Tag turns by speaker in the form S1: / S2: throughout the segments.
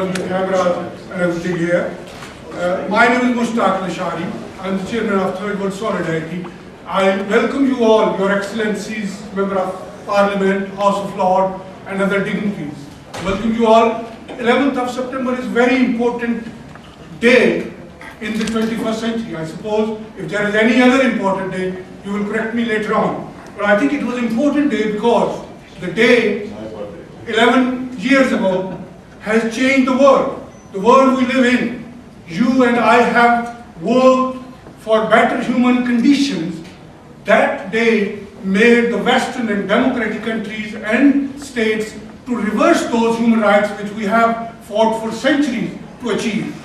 S1: the cameras and everything here. My name is Mushtaq Lasharie. I'm the chairman of Third World Solidarity. I welcome you all, Your Excellencies, Member of Parliament, House of Lords, and other dignitaries. Welcome you all. 11th of September is a very important day in the 21st century. I suppose if there is any other important day, you will correct me later on. But I think it was an important day because the day 11 years ago has changed the world we live in. You and I have worked for better human conditions. That day made the Western and democratic countries and states to reverse those human rights which we have fought for centuries to achieve.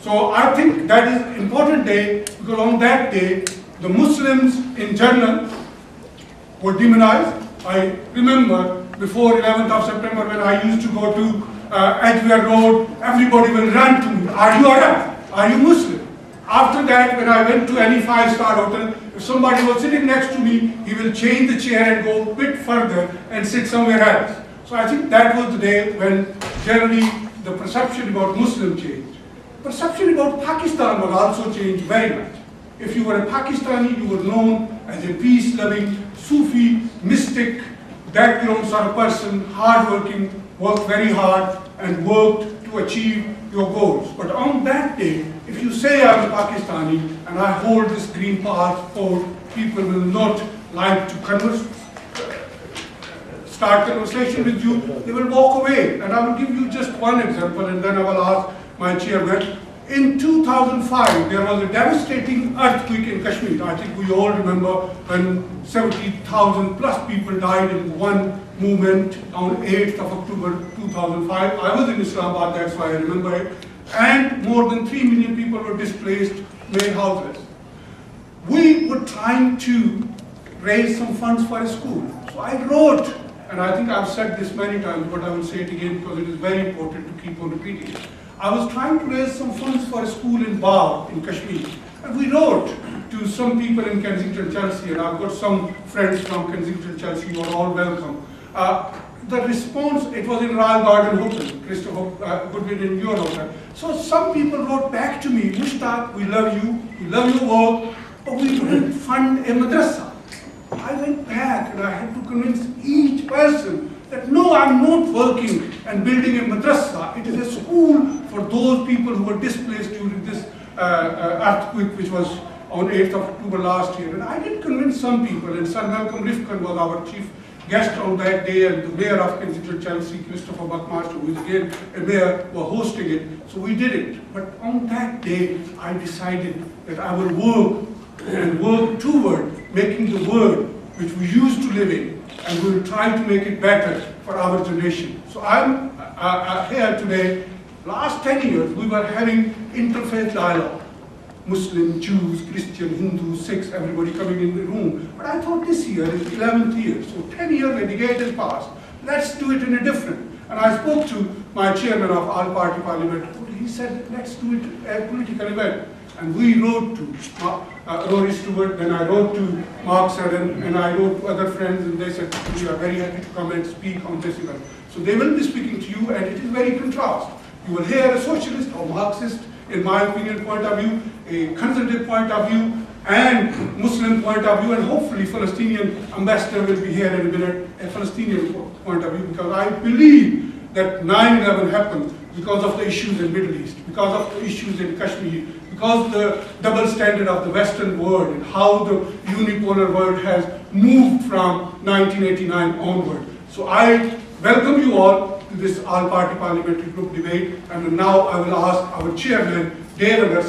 S1: So I think that is an important day because on that day, the Muslims in general were demonized. I remember before 11th of September when I used to go to Edgware Road, everybody will run to me, are you Arab? Are you Muslim? After that, when I went to any five-star hotel, if somebody was sitting next to me, he will change the chair and go a bit further and sit somewhere else. So I think that was the day when generally the perception about Muslim changed. Perception about Pakistan was also changed very much. If you were a Pakistani, you were known as a peace-loving, Sufi, mystic, background sort of person, hard-working, worked very hard and worked to achieve your goals. But on that day, if you say I'm a Pakistani and I hold this green passport, people will not like to start conversation with you, they will walk away. And I will give you just one example and then I will ask my chairman. In 2005, there was a devastating earthquake in Kashmir. I think we all remember when 70,000 plus people died in one movement on 8th of October 2005. I was in Islamabad, that's why I remember it. And more than 3 million people were displaced, made houseless. We were trying to raise some funds for a school. So I wrote, and I think I've said this many times, but I will say it again because it is very important to keep on repeating it. I was trying to raise some funds for a school in Daud in Kashmir. And we wrote to some people in Kensington, Chelsea, and I've got some friends from Kensington, Chelsea, you are all welcome. The response, it was in Royal Garden Hotel, Christopher Goodwin in your hotel. So some people wrote back to me, Mushtaq, we love you, we love your work, but we couldn't fund a madrasa. I went back and I had to convince each person that no, I'm not working and building a madrasa. It is a school for those people who were displaced during this earthquake, which was on 8th of October last year. And I did convince some people, and Sir Malcolm Rifkin was our chief guest on that day, and the mayor of Kensington, Chelsea, Christopher Buckmaster, who is again a mayor, were hosting it. So we did it. But on that day, I decided that I will work and work toward making the world which we used to live in, and we will try to make it better for our generation. So I'm here today. Last 10 years, we were having interfaith dialogue. Muslim, Jews, Christian, Hindus, Sikhs, everybody coming in the room. But I thought this year is 11th year, so 10 years the decade has passed. Let's do it in a different. And I spoke to my chairman of all-party parliament. He said, let's do it a political event. And we wrote to Rory, Stewart, then I wrote to Seddon, and I wrote to other friends, and they said, we are very happy to come and speak on this event. So they will be speaking to you, and it is very contrast. You will hear a socialist or Marxist, in my opinion, point of view, a conservative point of view, and Muslim point of view, and hopefully Palestinian ambassador will be here in a minute, a Palestinian point of view, because I believe that 9/11 happened because of the issues in Middle East, because of the issues in Kashmir, because of the double standard of the Western world and how the unipolar world has moved from 1989 onward. So I welcome you all to this all-party parliamentary group debate, and now I will ask our chairman, Daud,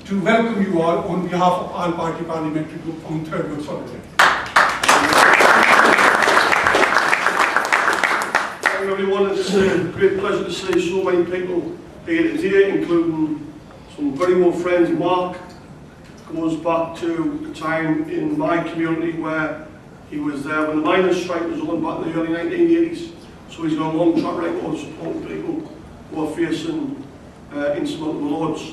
S1: to welcome you all on behalf of all-party parliamentary group on Third World Solidarity.
S2: Hi everyone, it's a great pleasure to see so many people here today, including some very old friends. Mark goes back to the time in my community where he was there when the miners' strike was on back in the early 1980s. So he's got a long track record of supporting people who are facing insurmountable odds.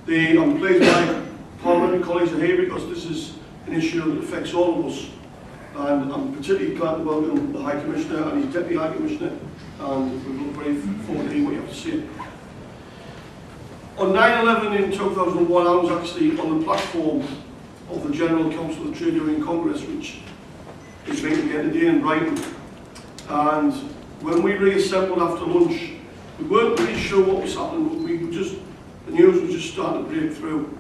S2: I'm pleased my parliamentary colleagues are here because this is an issue that affects all of us. And I'm particularly glad to welcome the High Commissioner and his Deputy High Commissioner, and we look very forward to hearing what you have to say. On 9/11 in 2001, I was actually on the platform of the General Council of the Trade Union Congress, which is meeting again today in Brighton. And when we reassembled after lunch, we weren't really sure what was happening, but the news was just starting to break through.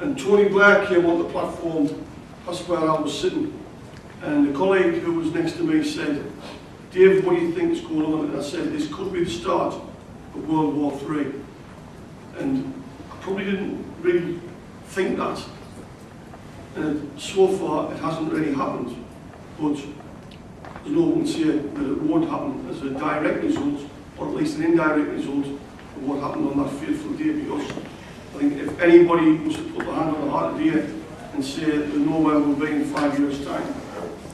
S2: And Tony Blair came on the platform, that's where I was sitting. And a colleague who was next to me said, "Dave, what do you think is going on?" And I said, "This could be the start of World War III." And I probably didn't really think that. And so far, it hasn't really happened. But there's no one can say that it won't happen as a direct result, or at least an indirect result of what happened on that fateful day, because I think if anybody was to put their hand on the heart today and say that nowhere we'll be in 5 years' time,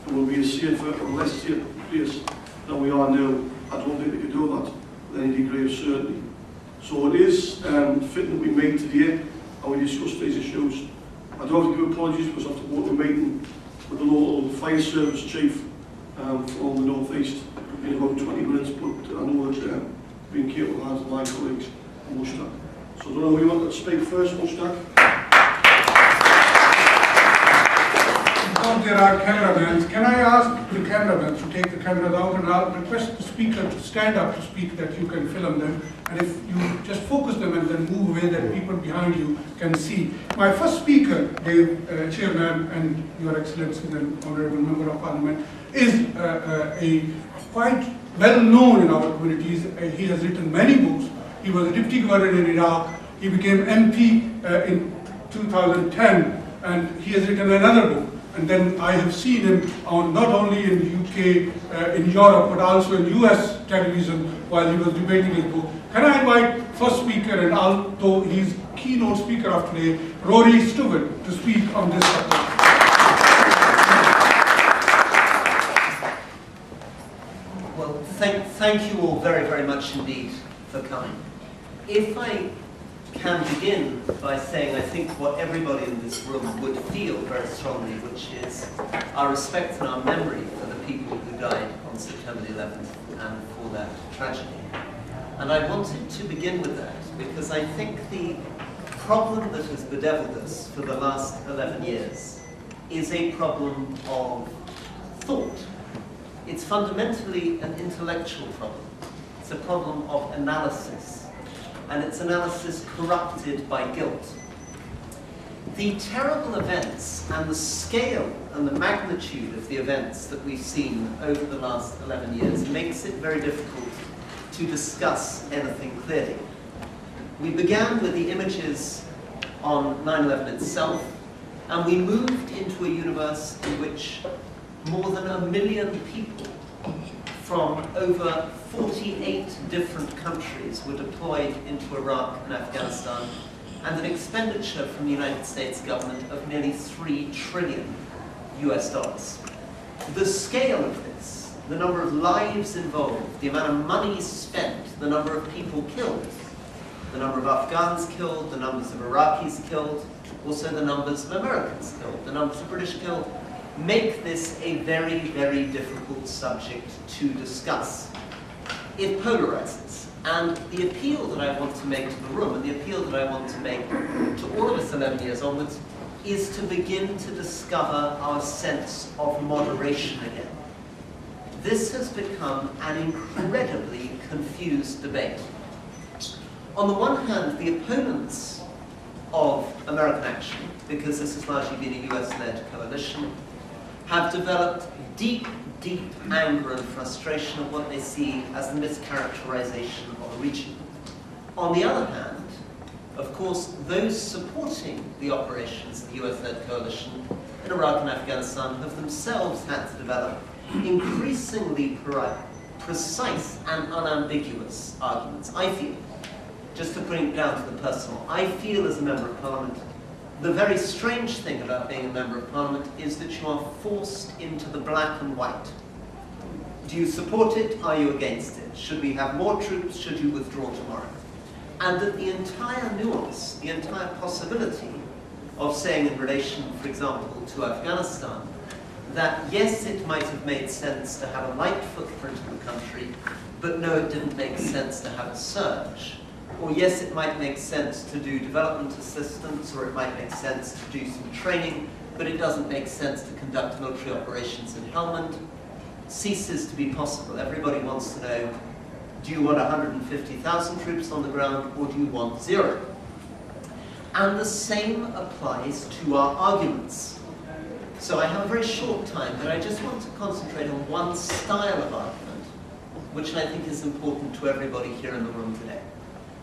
S2: and we'll be a safer or less safe place than we are now, I don't think they could do that with any degree of certainty. So it is fitting that we meet today and we discuss these issues. I do have to give apologies because I have to go to a meeting with the local fire service chief from the North East in about 20 minutes, but I know that being capable hands of my colleagues and Mushtaq. So I don't know who you want to speak first, Mushtaq?
S1: Because there are cameramen, can I ask the cameramen to take the cameras out, and I'll request the speaker to stand up to speak that you can film them, and if you just focus them and then move away that people behind you can see. My first speaker, the Chairman and Your Excellency and Honourable Member of Parliament, is a quite well known in our communities. He has written many books. He was a Deputy Governor in Iraq. He became MP in 2010, and he has written another book. And then I have seen him on not only in the UK, in Europe, but also in US television while he was debating his book. Can I invite first speaker, and although he's keynote speaker of today, Rory Stewart, to speak on this subject.
S3: Well, thank you all very, very much indeed for coming. If I can begin by saying I think what everybody in this room would feel very strongly, which is our respect and our memory for the people who died on September the 11th and for that tragedy. And I wanted to begin with that because I think the problem that has bedeviled us for the last 11 years is a problem of thought. It's fundamentally an intellectual problem. It's a problem of analysis. And its analysis corrupted by guilt. The terrible events and the scale and the magnitude of the events that we've seen over the last 11 years makes it very difficult to discuss anything clearly. We began with the images on 9/11 itself, and we moved into a universe in which more than 1 million people from over 48 different countries were deployed into Iraq and Afghanistan, and an expenditure from the United States government of nearly $3 trillion US. The scale of this, the number of lives involved, the amount of money spent, the number of people killed, the number of Afghans killed, the numbers of Iraqis killed, also the numbers of Americans killed, the numbers of British killed, make this a very, very difficult subject to discuss. It polarizes. And the appeal that I want to make to the room, and the appeal that I want to make to all of us 11 years onwards, is to begin to discover our sense of moderation again. This has become an incredibly confused debate. On the one hand, the opponents of American action, because this has largely been a US-led coalition, have developed deep, deep anger and frustration of what they see as the mischaracterization of a region. On the other hand, of course, those supporting the operations of the US-led coalition in Iraq and Afghanistan have themselves had to develop increasingly precise and unambiguous arguments. I feel, just to bring it down to the personal, I feel as a Member of Parliament, the very strange thing about being a Member of Parliament is that you are forced into the black and white. Do you support it? Are you against it? Should we have more troops? Should you withdraw tomorrow? And that the entire nuance, the entire possibility of saying in relation, for example, to Afghanistan, that yes, it might have made sense to have a light footprint in the country, but no, it didn't make sense to have a surge, Or yes, it might make sense to do development assistance, or it might make sense to do some training, but it doesn't make sense to conduct military operations in Helmand, ceases to be possible. Everybody wants to know, do you want 150,000 troops on the ground, or do you want 0? And the same applies to our arguments. So I have a very short time, but I just want to concentrate on one style of argument, which I think is important to everybody here in the room today.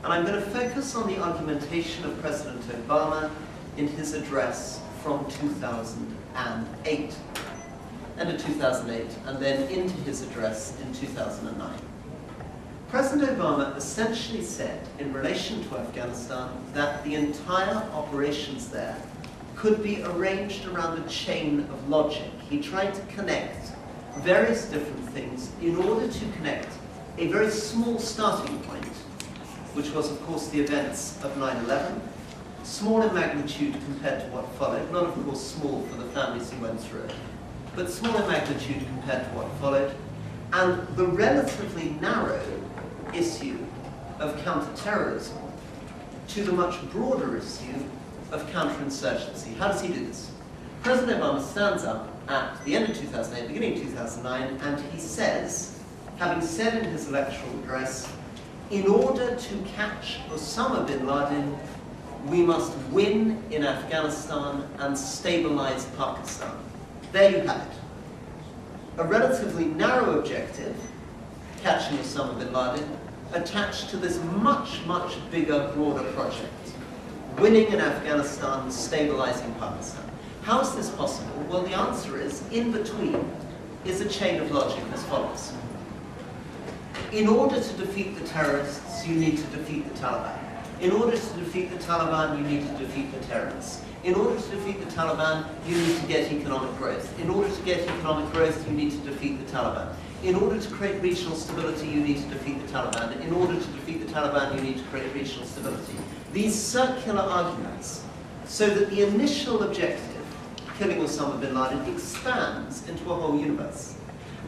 S3: And I'm going to focus on the argumentation of President Obama in his address from 2008, end of 2008, and then into his address in 2009. President Obama essentially said, in relation to Afghanistan, that the entire operations there could be arranged around a chain of logic. He tried to connect various different things in order to connect a very small starting point, which was, of course, the events of 9/11, small in magnitude compared to what followed, not, of course, small for the families who went through it, but small in magnitude compared to what followed, and the relatively narrow issue of counterterrorism to the much broader issue of counterinsurgency. How does he do this? President Obama stands up at the end of 2008, beginning of 2009, and he says, having said in his electoral address, in order to catch Osama bin Laden, we must win in Afghanistan and stabilize Pakistan. There you have it. A relatively narrow objective, catching Osama bin Laden, attached to this much, much bigger, broader project. Winning in Afghanistan, stabilizing Pakistan. How is this possible? Well, the answer is, in between is a chain of logic as follows. In order to defeat the terrorists, you need to defeat the Taliban. In order to defeat the Taliban, you need to defeat the terrorists. In order to defeat the Taliban, you need to get economic growth. In order to get economic growth, you need to defeat the Taliban. In order to create regional stability, you need to defeat the Taliban. In order to defeat the Taliban, you need to create regional stability. These circular arguments, so that the initial objective, killing Osama bin Laden, expands into a whole universe.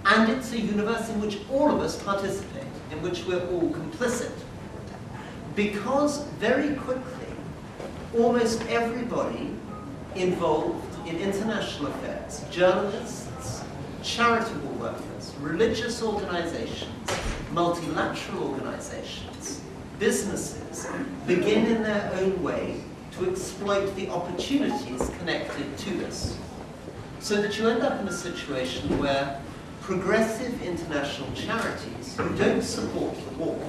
S3: And it's a universe in which all of us participate, in which we're all complicit. Because very quickly, almost everybody involved in international affairs, journalists, charitable workers, religious organizations, multilateral organizations, businesses, begin in their own way to exploit the opportunities connected to this. So that you end up in a situation where progressive international charities who don't support the war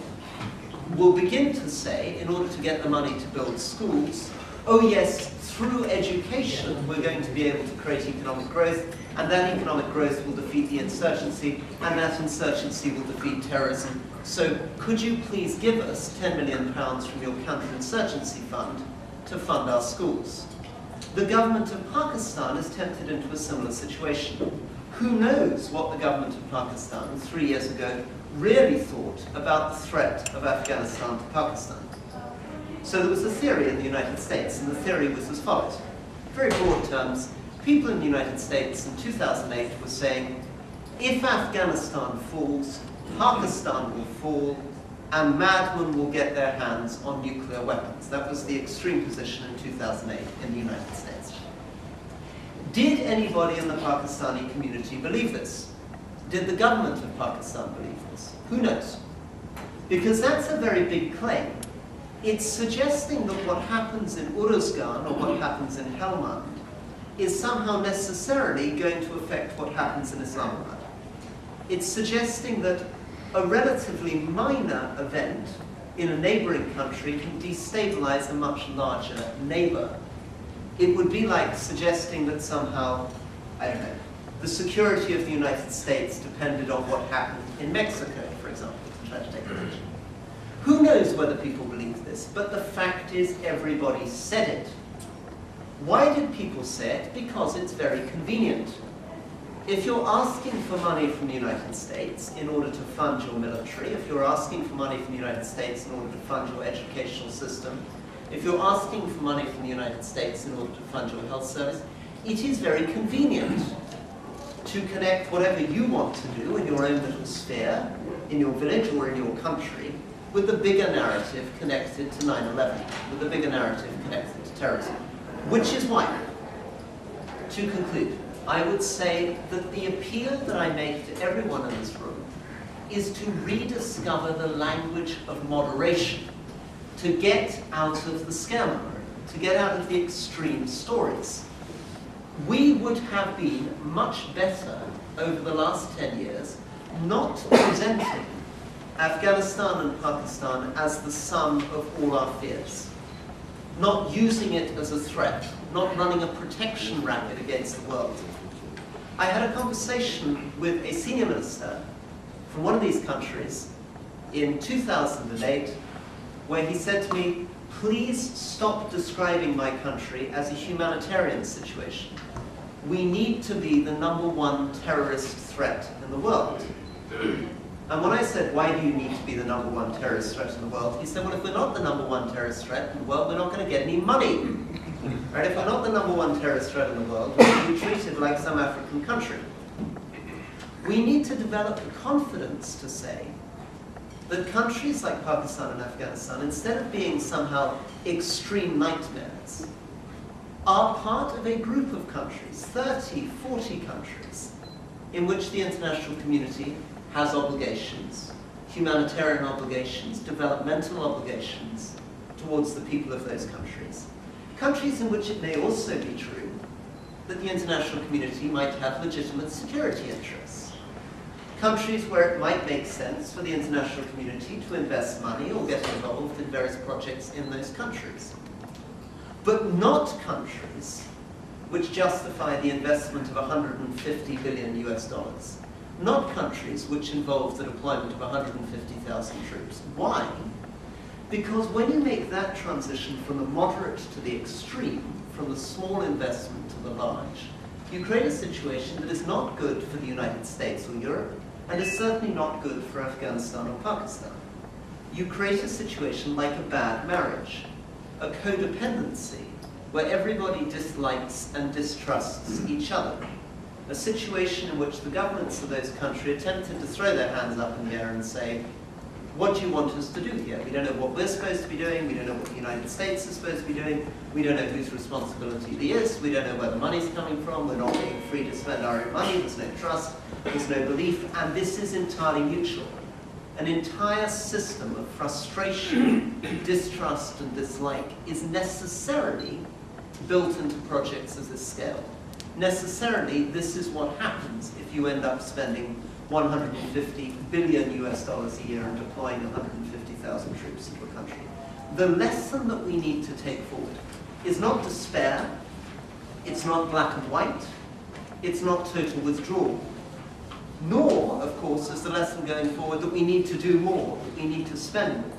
S3: will begin to say, in order to get the money to build schools, oh yes, through education we're going to be able to create economic growth, and that economic growth will defeat the insurgency, and that insurgency will defeat terrorism. So could you please give us £10 million from your counterinsurgency fund to fund our schools? The government of Pakistan is tempted into a similar situation. Who knows what the government of Pakistan 3 years ago really thought about the threat of Afghanistan to Pakistan? So there was a theory in the United States, and the theory was as follows. Very broad terms, people in the United States in 2008 were saying, if Afghanistan falls, Pakistan will fall, and madmen will get their hands on nuclear weapons. That was the extreme position in 2008 in the United States. Did anybody in the Pakistani community believe this? Did the government of Pakistan believe this? Who knows? Because that's a very big claim. It's suggesting that what happens in Uruzgan or what happens in Helmand is somehow necessarily going to affect what happens in Islamabad. It's suggesting that a relatively minor event in a neighboring country can destabilize a much larger neighbor. It would be like suggesting that somehow, I don't know, the security of the United States depended on what happened in Mexico, for example, to try to take a picture. Who knows whether people believe this, but the fact is everybody said it. Why did people say it? Because it's very convenient. If you're asking for money from the United States in order to fund your military, if you're asking for money from the United States in order to fund your educational system, if you're asking for money from the United States in order to fund your health service, it is very convenient to connect whatever you want to do in your own little sphere, in your village or in your country, with the bigger narrative connected to 9/11, with the bigger narrative connected to terrorism. Which is why, to conclude, I would say that the appeal that I make to everyone in this room is to rediscover the language of moderation, to get out of the scaremongering, to get out of the extreme stories. We would have been much better over the last 10 years not presenting Afghanistan and Pakistan as the sum of all our fears, not using it as a threat, not running a protection racket against the world. I had a conversation with a senior minister from one of these countries in 2008 where he said to me, please stop describing my country as a humanitarian situation. We need to be the #1 terrorist threat in the world. And when I said, why do you need to be the #1 terrorist threat in the world? He said, well, if we're not the #1 terrorist threat in the world, we're not going to get any money. Right? If we're not the #1 terrorist threat in the world, we'll be treated like some African country. We need to develop the confidence to say that countries like Pakistan and Afghanistan, instead of being somehow extreme nightmares, are part of a group of countries, 30, 40 countries, in which the international community has obligations, humanitarian obligations, developmental obligations towards the people of those countries. Countries in which it may also be true that the international community might have legitimate security interests. Countries where it might make sense for the international community to invest money or get involved in various projects in those countries. But not countries which justify the investment of $150 billion US. Not countries which involve the deployment of 150,000 troops. Why? Because when you make that transition from the moderate to the extreme, from the small investment to the large, you create a situation that is not good for the United States or Europe, and is certainly not good for Afghanistan or Pakistan. You create a situation like a bad marriage, a codependency, where everybody dislikes and distrusts each other. A situation in which the governments of those countries are tempted to throw their hands up in the air and say, what do you want us to do here? We don't know what we're supposed to be doing, we don't know what the United States is supposed to be doing, we don't know whose responsibility it is, we don't know where the money's coming from, we're not being free to spend our own money, there's no trust, there's no belief, and this is entirely mutual. An entire system of frustration, distrust, and dislike is necessarily built into projects of this scale. Necessarily, this is what happens if you end up spending $150 billion US a year and deploying 150,000 troops into a country. The lesson that we need to take forward is not despair, it's not black and white, it's not total withdrawal. Nor, of course, is the lesson going forward that we need to do more, that we need to spend more.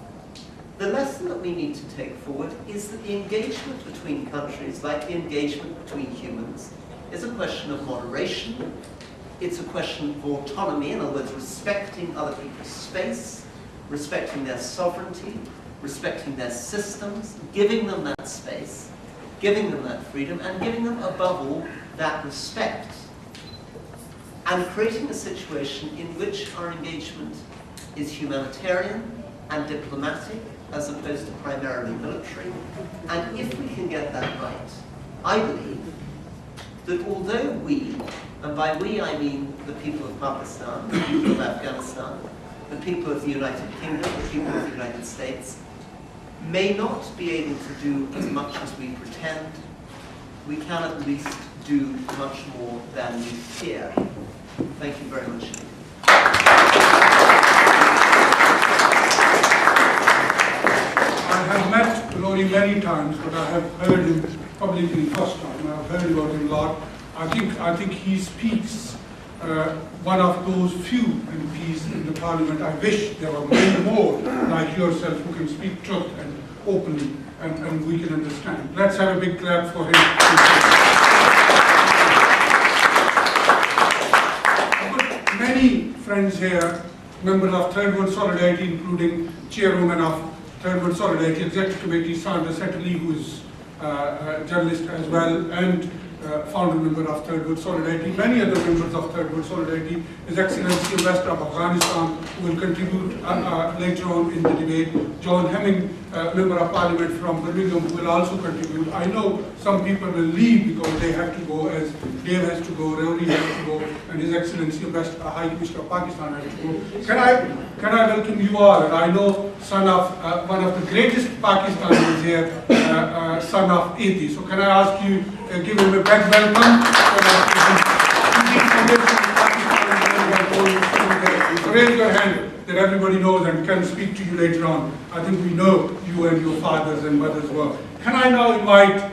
S3: The lesson that we need to take forward is that the engagement between countries, like the engagement between humans, is a question of moderation. It's a question of autonomy, in other words, respecting other people's space, respecting their sovereignty, respecting their systems, giving them that space, giving them that freedom, and giving them, above all, that respect. And creating a situation in which our engagement is humanitarian and diplomatic, as opposed to primarily military. And if we can get that right, I believe that although we, and by we I mean the people of Pakistan, the people of Afghanistan, the people of the United Kingdom, the people of the United States, may not be able to do as much as we pretend, we can at least do much more than we fear. Thank you very much.
S1: I have met Rory many times, but I have heard him probably the first time. I've heard about him a lot. I think he speaks one of those few MPs in the Parliament. I wish there were many more like yourself who can speak truth and openly, and we can understand. Let's have a big clap for him. Many friends here, members of Third World Solidarity, including chairwoman of Third World Solidarity Executive Committee, Sandra Settley, who is a journalist as well, and founder member of Third World Solidarity, many other members of Third World Solidarity, His Excellency Ambassador of Afghanistan, who will contribute later on in the debate, John Hemming, Member of Parliament from Birmingham, who will also contribute. I know some people will leave because they have to go, as Dave has to go, Rory has to go, and His Excellency Ambassador, High Commissioner of Pakistan has to go. Can I welcome you all? And I know son of one of the greatest Pakistanis here, son of Eti. So can I ask you, give him a big welcome. So raise your hand that everybody knows and can speak to you later on. I think we know you and your fathers and mothers well. Can I now invite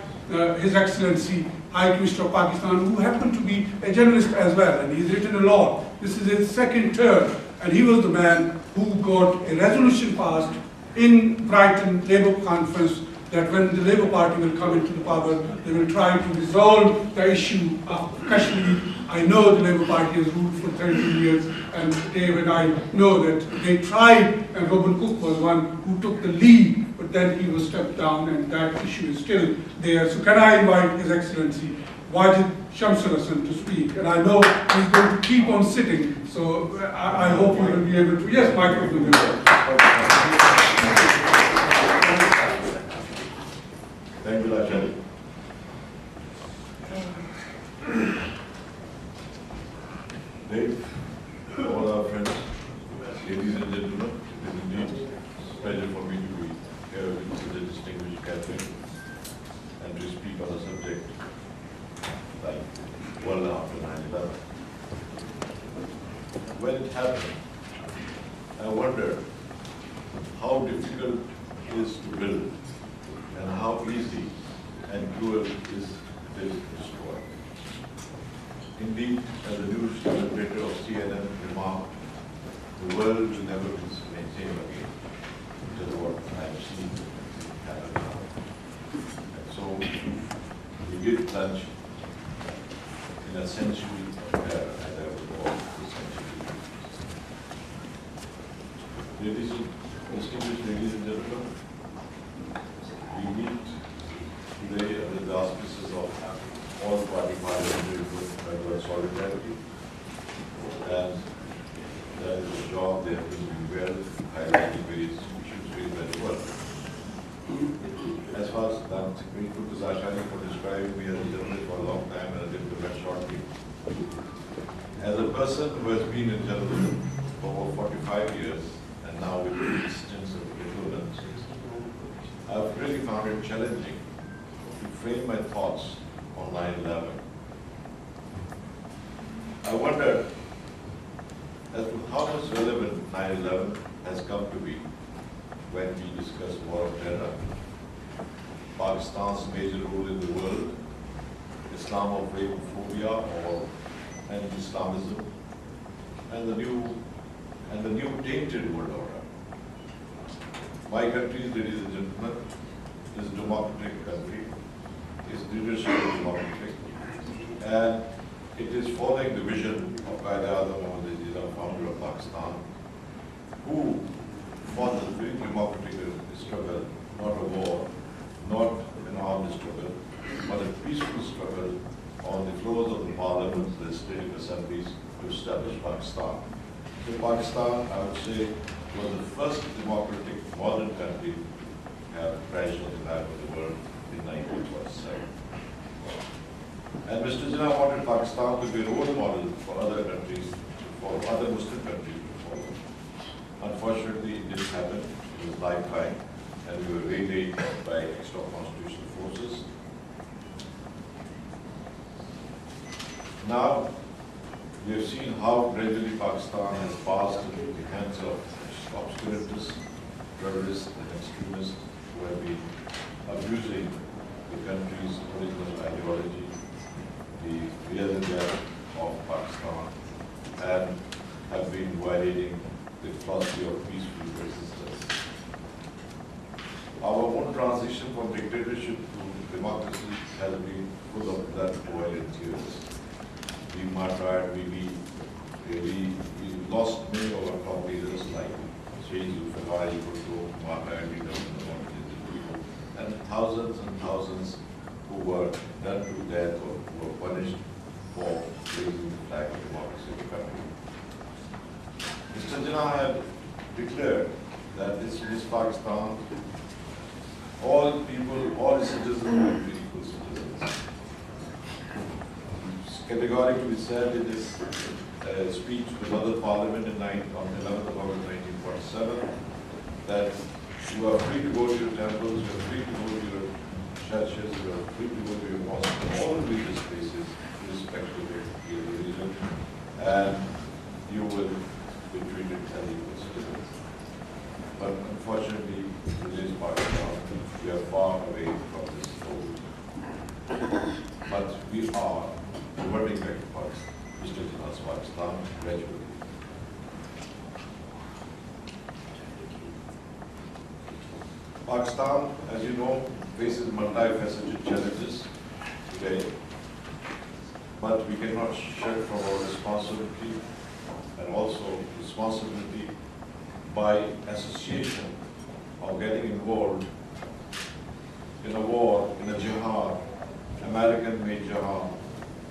S1: His Excellency High Commissioner of Pakistan, who happened to be a journalist as well, and he's written a lot. This is his second term, and he was the man who got a resolution passed in Brighton Labour Conference that when the Labour Party will come into the power, they will try to resolve the issue of Kashmir. I know the Labour Party has ruled for 13 years, and Dave and I know that they tried, and Robin Cook was one who took the lead, but then he was stepped down, and that issue is still there. So can I invite His Excellency Wajid Shamsul to speak? And I know he's going to keep on sitting, so I hope you will be able to. Yes, microphone.
S4: Thank you, Lasharie. Dave, all our friends, ladies and gentlemen, it is indeed a pleasure for me to be here with the distinguished Catherine and to speak on a subject like world after 9/11. When it happened, I wondered how difficult it is to build and how easy and cruel is this destroy. Indeed, as the news commentator of CNN remarked, the world will never be the same again, which is what I have seen happen now. And so we did plunge in a century of terror, as I would call the century. Distinguished ladies and gentlemen, we meet today under the auspices of all party parliamentary group Manuel solidarity, and that is a job they have been doing well, highlighting various issues very well. As far as I'm grateful to Lasharie for describing me as a journalist for a long time and a diplomat shortly. As a person who has been in journalism for over 45 years and now with extensive influence, I've really found it challenging to frame my thoughts on 9/11. I wondered as to how much relevant 9/11 has come to be when we discuss war of terror, Pakistan's major role in the world, Islamophobia or anti-Islamism, and the new tainted world order. My country, ladies and gentlemen, is a democratic country. Its leadership is democratic, and it is following the vision of Mohammed, founder of Pakistan, who fought a very democratic struggle, not a war, not an armed struggle, but a peaceful struggle on the floors of the parliament, the legislative assemblies, to establish Pakistan. So Pakistan, I would say, was the first democratic modern country to have crashed on the map of the world in 1947. And Mr. Jinnah wanted Pakistan to be a role model for other countries, for other Muslim countries to follow. Unfortunately, it didn't happen. It was lifetime, and we were waylaid by extra-constitutional forces. Now, we have seen how gradually Pakistan has passed into the hands of obscurantists, terrorists, and extremists who have been abusing the country's original ideology, the reality of Pakistan, and have been violating the philosophy of peaceful resistance. Our own transition from dictatorship to democracy has been full of blood, oil, and tears. We martyred, we lost many of our top leaders like H.E.Professor, and thousands who were done to death or who were punished for raising the flag of democracy in the country. Mr. Jinnah had declared that this is Pakistan, all people, all citizens will be equal citizens. Categorically said in his speech to the Mother Parliament on 11th of August 1947 that you are free to go to your temples, you are free to go to your churches, you are free to go to your mosques, all religious places, irrespective of your religion, and you will be treated as equal citizens. But unfortunately, today's Pakistan, we are far away from this goal. But we are reverting back to Pakistan, Mr. Jinnah's Pakistan, gradually. Pakistan, as you know, faces multifaceted challenges today, but we cannot shirk from our responsibility and also responsibility by association of getting involved in a war, in a jihad, American-made jihad,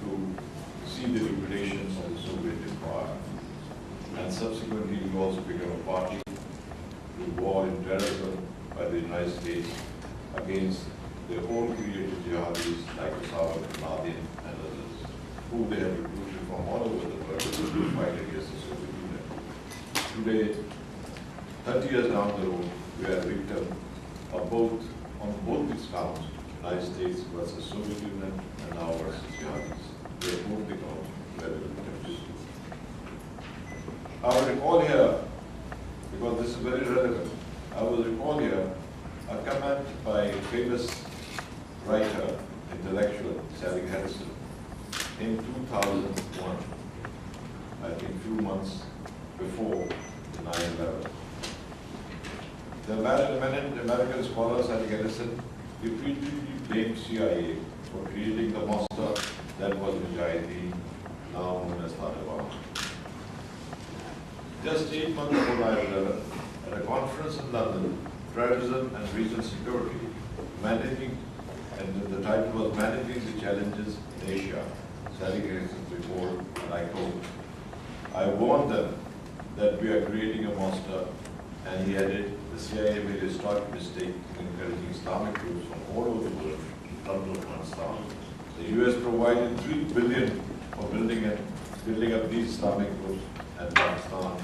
S4: to see the liquidations of the Soviet Empire. And subsequently, we also became a party to war in terrorism by the United States against their own created jihadis like Osama bin Laden and others, who they have recruited from all over the world to fight against the Soviet Union. Today, 30 years down the road, we are victim of on both these counts, United States versus Soviet Union and now versus jihadis. They have both become very victims. I will recall here, because this is very relevant, I will recall here a comment by a famous writer, intellectual, Sally Harrison, in 2001, I think few months before 9/11. The American scholar Sally Harrison repeatedly blamed CIA for creating the monster that was Mujahideen, now known as Taliban. Just 8 months before 9/11, at a conference in London, Terrorism and Regional Security, and the title was Managing the Challenges in Asia, Sally Harrison's report, and I quote, I warned them that we are creating a monster, and he added, the CIA made a historic mistake in encouraging Islamic groups from all over the world to come to Afghanistan. The US provided $3 billion for building up these Islamic groups, and Pakistan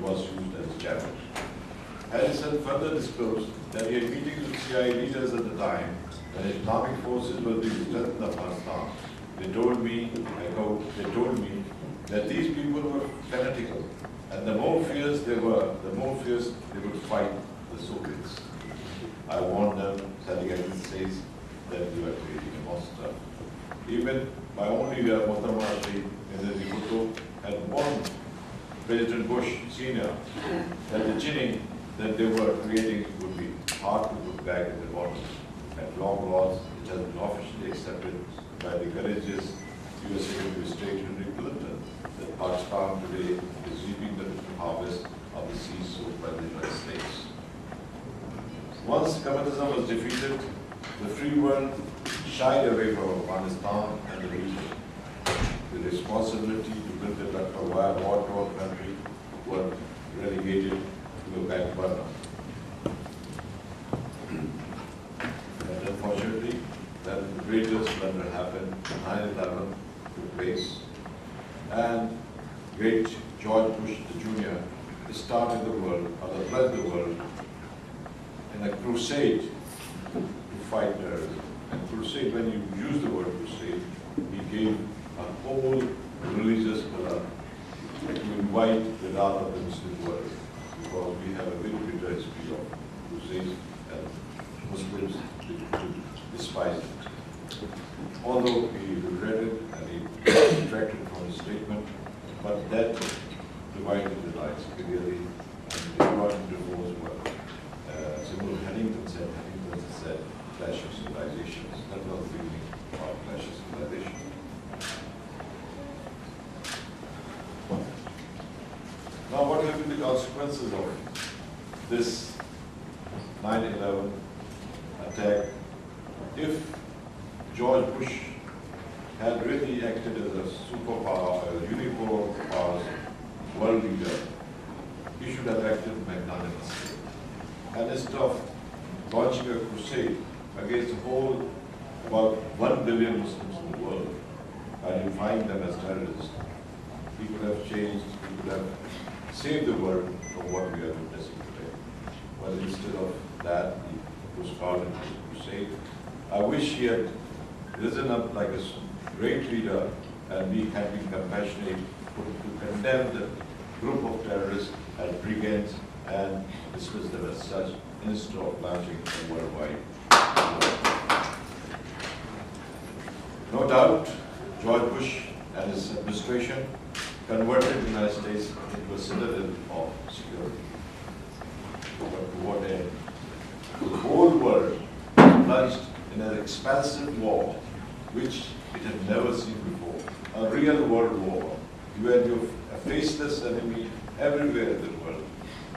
S4: was used as a channel. Harrison further disclosed that he had meetings with CIA leaders at the time when Islamic forces were being strengthened in Afghanistan. They told me, I quote, they told me that these people were fanatical, and the more fierce they were, the more fierce they would fight the Soviets. I warned them, Sally Harrison says, that we were creating a monster. Even my own leader, Mohammed, had warned President Bush Sr. that the ginning that they were creating would be hard to put back in the bottom. At long loss, it has been officially accepted by the courageous US Secretary of State Hillary Clinton that Pakistan today is reaping the harvest of the seas sold by the United States. Once communism was defeated, the free world shied away from Afghanistan and the region. The responsibility to build a war-torn country were relegated to a back burner. And unfortunately, that the greatest blunder happened, 9/11 took place, and great George Bush Jr. started the world, or led the world, in a crusade to fight terrorism. And crusade, when you use the word crusade, he gave a whole religious pillar to invite the wrath of the Muslim world, because we have a very bitter history of crusades and Muslims to despise it. Although he regretted and he retracted from his statement, but that divided the lines clearly, and they brought into force what Huntington said, clash of civilizations. That was the beginning of clash of civilization. Now, what have been the consequences of this 9/11 attack? If George Bush had really acted as a superpower, a unicorn powers world leader, he should have acted magnanimously. And instead of launching a crusade against the whole, about 1 billion Muslims in the world, and defying them as terrorists, he could have changed, he could have saved the world from what we are witnessing today. But instead of that, he was called into the crusade. I wish he had risen up like a great leader and we had been compassionate to condemn the group of terrorists as brigands and dismiss them as such instead of launching a worldwide. No doubt, George Bush and his administration converted the United States into a citadel of security. But to what end? The whole world was plunged in an expansive war, which it had never seen before. A real world war. You had a faceless enemy everywhere in the world.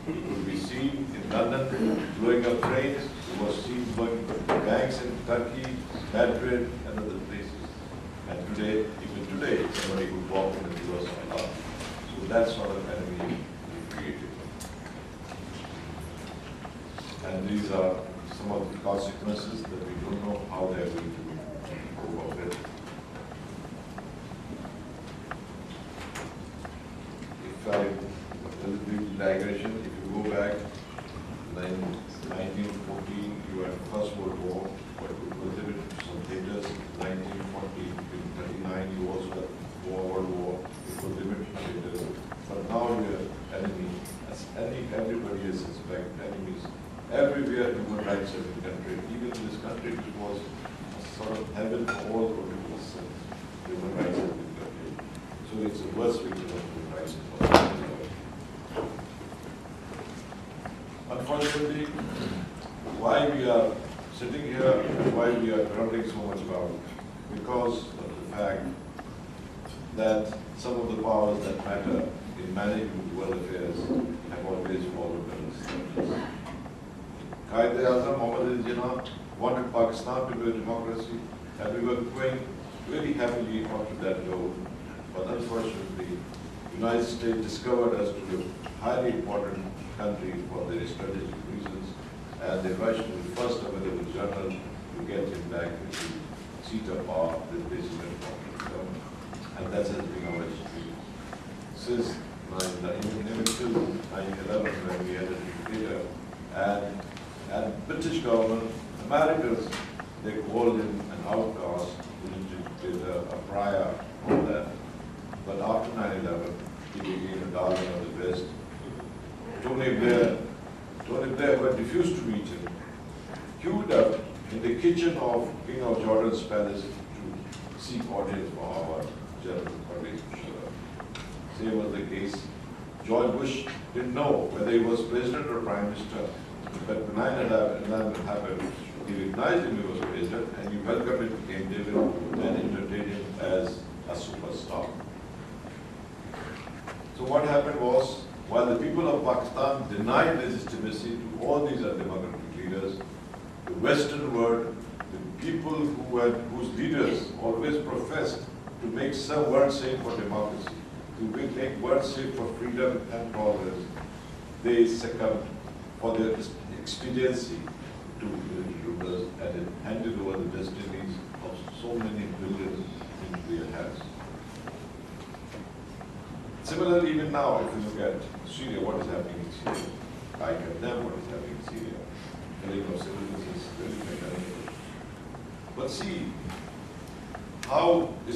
S4: It could be seen in London, blowing up trains. It was seen blowing banks in Turkey, Madrid, and other places. And today, even today, somebody could walk in and do us a lot. So that sort of enemy we created. And these are some of the consequences that we don't know how they're going to go about it. If I, a little bit digression, if you go back, 1914, you had the First World War, but it was limited to some theaters. 1940, in 39, you also had World War, it was limited to theaters. But now you have enemy, everybody is suspect, enemies. Everywhere human rights have been country. Even in this country, it was a sort of heaven for all the people. Human rights have been country. So it's the worst victim of human rights in the world. Unfortunately, why we are sitting here and why we are grumbling so much about it? Because of the fact that some of the powers that matter in managing world affairs have always followed them. Quaid-e-Azam Mohammed wanted Pakistan to be a democracy, and we were going very happily onto that goal. But unfortunately, the United States discovered us to be a highly important country for their strategic reasons, and they rushed to the first available journal to get him back into the seat of power with basically government. And that has been our history since even till 9/11 when we had a dictator. And British government, Americans, they called him an outcast, a pariah, all that. But after 9/11, he became a darling of the West. Tony Blair, but refused to meet him, queued up in the kitchen of King of Jordan's palace to seek audience for our general public. Same was the case. George Bush didn't know whether he was president or prime minister. But when 9/11 happened, he recognized him, he was president, and he welcomed him to Camp David and entertained him as a superstar. So what happened was, while the people of Pakistan denied legitimacy to all these democratic leaders, the Western world, the people whose leaders always professed to make some word safe for democracy, to make word safe for freedom and tolerance, they succumbed for their expediency to the rulers and handed over the destinies of so many billions into their hands. Similarly, even now, if you look at Syria, what is happening in Syria? I condemn what is happening in Syria. Killing of civilians is really mechanical. But see how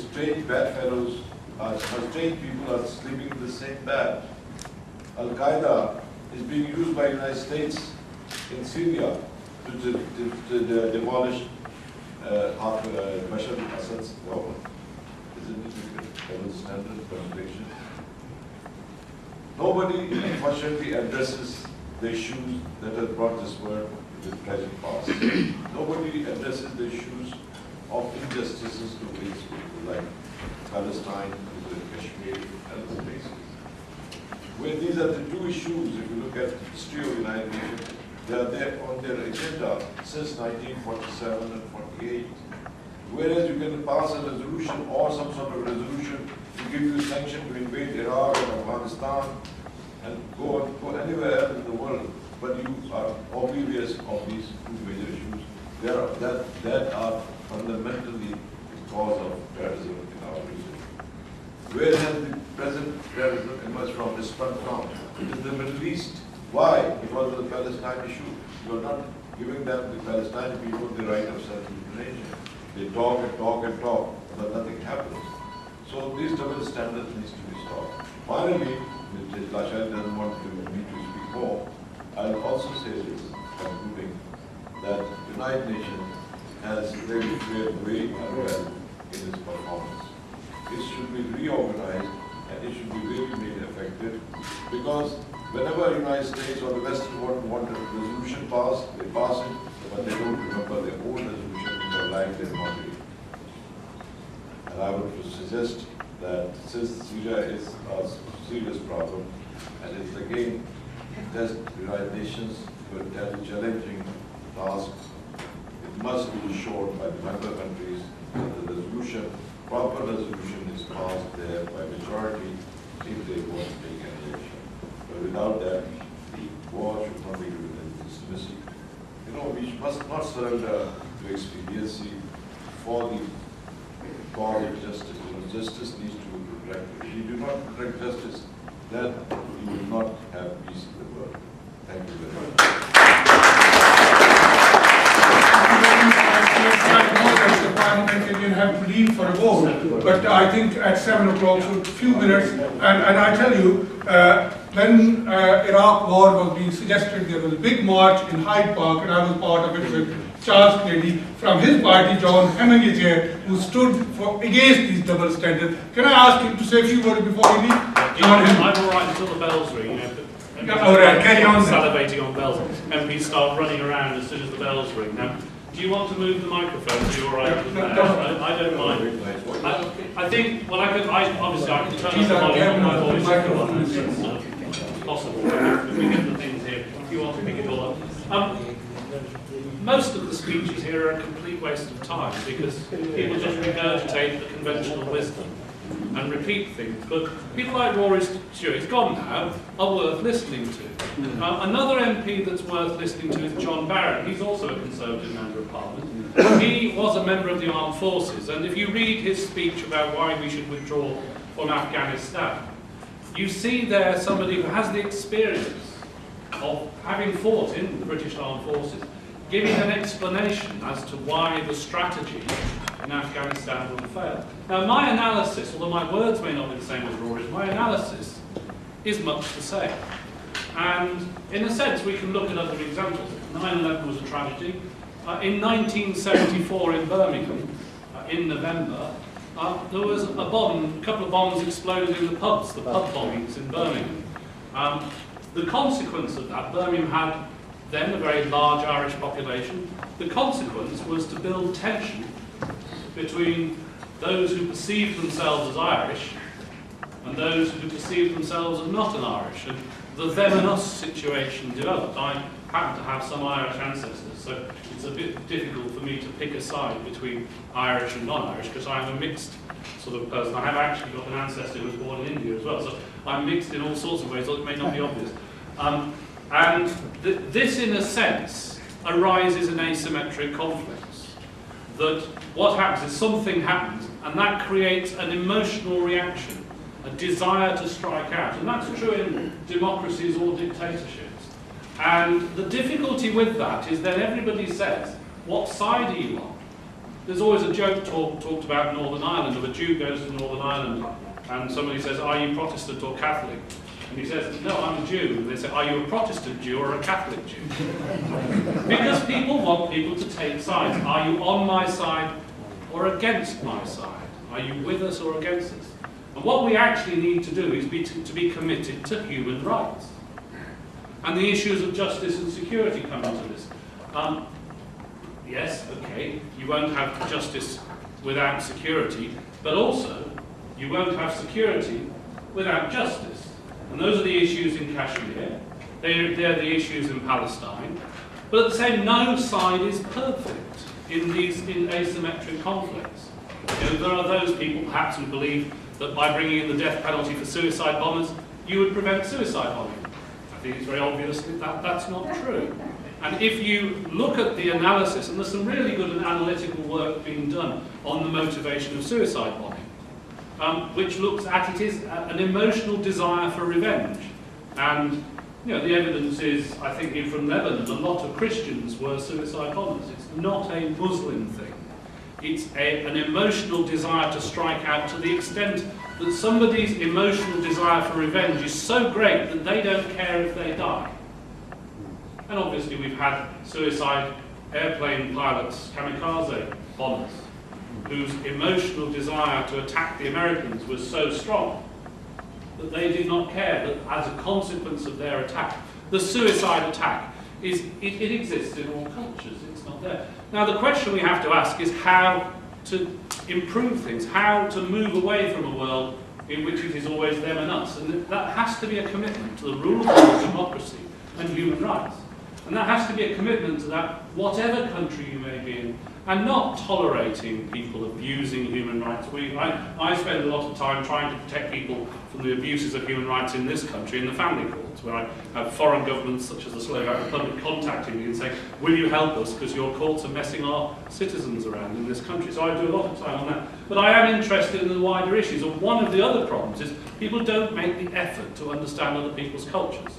S4: strange bedfellows, how strange people are sleeping in the same bed. Al-Qaeda is being used by the United States in Syria to demolish Bashar al-Assad's government. Isn't it a double standard contradiction? Nobody, unfortunately, addresses the issues that have brought this world to the present past. Nobody addresses the issues of injustices to these people, like Palestine, Kashmir, and other places. Where these are the two issues, if you look at the history of the United Nations, they are there on their agenda since 1947 and 48. Whereas you can pass a resolution or some sort of resolution to give you sanction to invade Iraq and Afghanistan and go anywhere else in the world, but you are oblivious of these two major issues that are fundamentally the cause of terrorism in our region. Where has the present terrorism emerged from? Is sprung from? It is the Middle East. Why? Because of the Palestine issue. You are not giving them, the Palestinian people, the right of self-determination. They talk and talk and talk, but nothing happens. So these double standards needs to be stopped. Finally, Mr. Lasharie doesn't want me to speak more. I'll also say this, concluding, that the United Nations has really fared way unwell in its performance. It should be reorganized and it should be really made effective, because whenever the United States or the Western world want a resolution passed, they pass it, but they don't remember their own resolution in their life, their body. And I would suggest that since Syria is a serious problem, and it's again test the United Nations to a challenging task, it must be assured by the member countries that the resolution, proper resolution is passed there by majority if they want to take any action. But without that, the war should not be given in dismissal. You know, we must not surrender to expediency for the cause of justice. You know, justice needs to be protected. If you do not protect justice, then you will not have peace in the world. Thank you very much.
S1: I didn't have to leave for a vote, but I think at 7 o'clock, so a few minutes, and I tell you, when Iraq war was being suggested, there was a big march in Hyde Park, and I was part of it with Charles Kennedy from his party. John Hammond is here, who stood against these double standards. Can I ask him to say a few words before we leave?
S5: I'm all right until the bells ring. You know,
S1: all right, carry on.
S5: Salivating on bells. MPs start running around as soon as the bells ring. Now, do you want to move the microphone? Are you all right with that? I don't mind. I think, well, obviously I can turn up the volume on my voice if possible. If we get the things here, if you want to pick it all up. Most of the speeches here are a complete waste of time because people just regurgitate the conventional wisdom and repeat things. But people like Rory Stewart, he's gone now, are worth listening to. Another MP that's worth listening to is John Barrett. He's also a Conservative Member of Parliament. He was a member of the Armed Forces, and if you read his speech about why we should withdraw from Afghanistan, you see there somebody who has the experience of having fought in the British Armed Forces, giving an explanation as to why the strategy in Afghanistan will fail. Now, my analysis, although my words may not be the same as Rory's, my analysis is much the same. And in a sense, we can look at other examples. 9/11 was a tragedy. In 1974 in Birmingham, in November, there was a couple of bombs exploded in the pubs, the pub bombings in Birmingham. The consequence of that, Birmingham had then a very large Irish population. The consequence was to build tension between those who perceived themselves as Irish and those who perceived themselves as not an Irish. And the them and us situation developed. I happen to have some Irish ancestors, so it's a bit difficult for me to pick a side between Irish and non-Irish because I'm a mixed sort of person. I have actually got an ancestor who was born in India as well, so I'm mixed in all sorts of ways, so it may not be obvious. And this, in a sense, arises in asymmetric conflicts. That what happens is something happens, and that creates an emotional reaction, a desire to strike out. And that's true in democracies or dictatorships. And the difficulty with that is that everybody says, what side are you on? There's always a joke talked about Northern Ireland, of a Jew goes to Northern Ireland, and somebody says, are you Protestant or Catholic? And he says, no, I'm a Jew. And they say, are you a Protestant Jew or a Catholic Jew? Because people want people to take sides. Are you on my side or against my side? Are you with us or against us? And what we actually need to do is to be committed to human rights. And the issues of justice and security come into this. Yes, okay, you won't have justice without security, but also you won't have security without justice. And those are the issues in Kashmir, they're the issues in Palestine, but at the same, no side is perfect. in asymmetric conflicts. You know, there are those people perhaps who believe that by bringing in the death penalty for suicide bombers, you would prevent suicide bombing. I think it's very obvious that that's not true. And if you look at the analysis, and there's some really good analytical work being done on the motivation of suicide bombing, which looks at it is an emotional desire for revenge. And you know, the evidence is, I think, from Lebanon, a lot of Christians were suicide bombers. It's not a Muslim thing. It's an emotional desire to strike out, to the extent that somebody's emotional desire for revenge is so great that they don't care if they die. And obviously we've had suicide airplane pilots, kamikaze bombers, whose emotional desire to attack the Americans was so strong that they did not care that as a consequence of their attack, the suicide attack, it exists in all cultures, it's not there. Now the question we have to ask is how to improve things, how to move away from a world in which it is always them and us. And that has to be a commitment to the rule of law, democracy and human rights. And that has to be a commitment to that, whatever country you may be in, and not tolerating people abusing human rights. I spend a lot of time trying to protect people from the abuses of human rights in this country, in the family courts, where I have foreign governments such as the Slovak Republic contacting me and saying, will you help us because your courts are messing our citizens around in this country. So I do a lot of time on that. But I am interested in the wider issues. And one of the other problems is people don't make the effort to understand other people's cultures.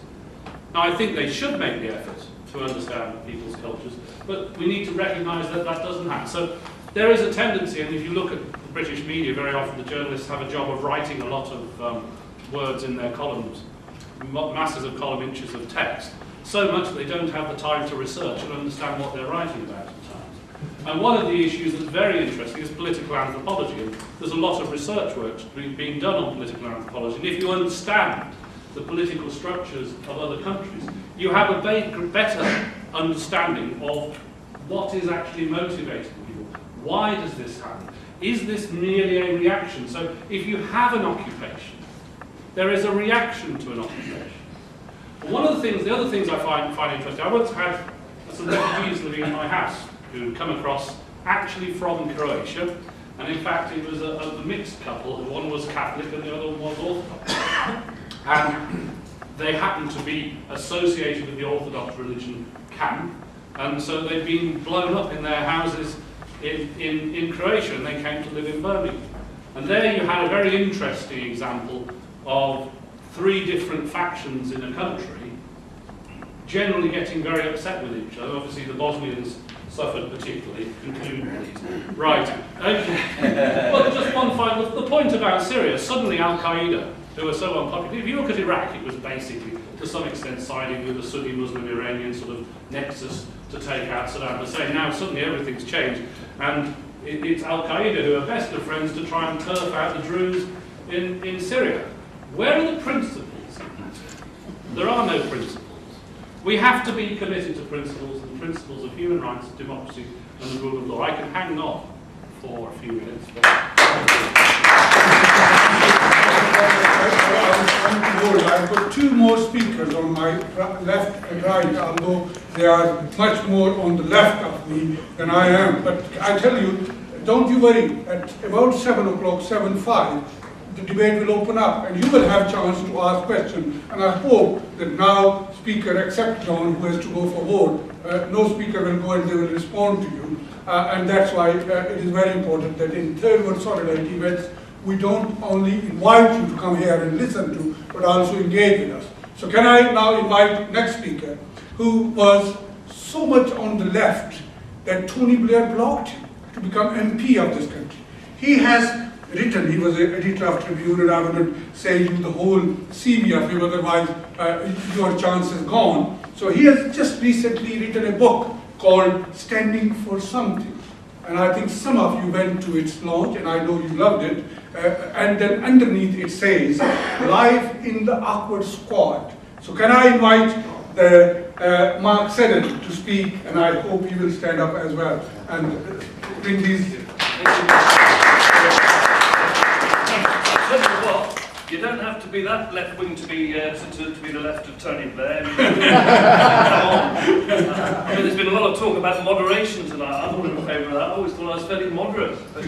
S5: Now I think they should make the effort to understand people's cultures, but we need to recognise that that doesn't happen. So there is a tendency, and if you look at the British media, very often the journalists have a job of writing a lot of words in their columns, masses of column inches of text, so much that they don't have the time to research and understand what they're writing about at times. And one of the issues that's very interesting is political anthropology, and there's a lot of research work being done on political anthropology, and if you understand the political structures of other countries, you have a better understanding of what is actually motivating people. Why does this happen? Is this merely a reaction? So if you have an occupation, there is a reaction to an occupation. One of the other things I find interesting, I once had some refugees living in my house who come across actually from Croatia, and in fact it was a mixed couple. One was Catholic and the other one was Orthodox. And they happened to be associated with the Orthodox religion camp, and so they'd been blown up in their houses in Croatia, and they came to live in Birmingham. And there you had a very interesting example of three different factions in a country generally getting very upset with each other. Obviously the Bosnians suffered particularly, including these. Right, okay. Well, just one final, the point about Syria, suddenly Al-Qaeda, who are so unpopular. If you look at Iraq, it was basically, to some extent, siding with the Sunni Muslim Iranian sort of nexus to take out Saddam Hussein. Now suddenly everything's changed, and it's Al-Qaeda who are best of friends to try and turf out the Druze in Syria. Where are the principles? There are no principles. We have to be committed to principles, and principles of human rights, democracy, and the rule of law. I can hang on for a few minutes.
S1: I've got two more speakers on my left and right, although they are much more on the left of me than I am. But I tell you, don't you worry, at about 7 o'clock, 7:05, the debate will open up and you will have a chance to ask questions. And I hope that now speaker, except John, who has to go for vote, no speaker will go and they will respond to you. And that's why it is very important that in third world solidarity events, we don't only invite you to come here and listen to, but also engage with us. So can I now invite next speaker, who was so much on the left that Tony Blair blocked him to become MP of this country. He has written, he was an editor of Tribune, and I will not say you the whole CV of him, otherwise your chance is gone. So he has just recently written a book called Standing for Something. And I think some of you went to its launch, and I know you loved it. And then underneath it says, Life in the Awkward Squad. So can I invite Mark Seddon to speak, and I hope you will stand up as well and bring these.
S6: You don't have to be that left-wing to be the left of Tony Blair. I mean, there's been a lot of talk about moderation tonight. I'm all in favour always thought I was fairly moderate, but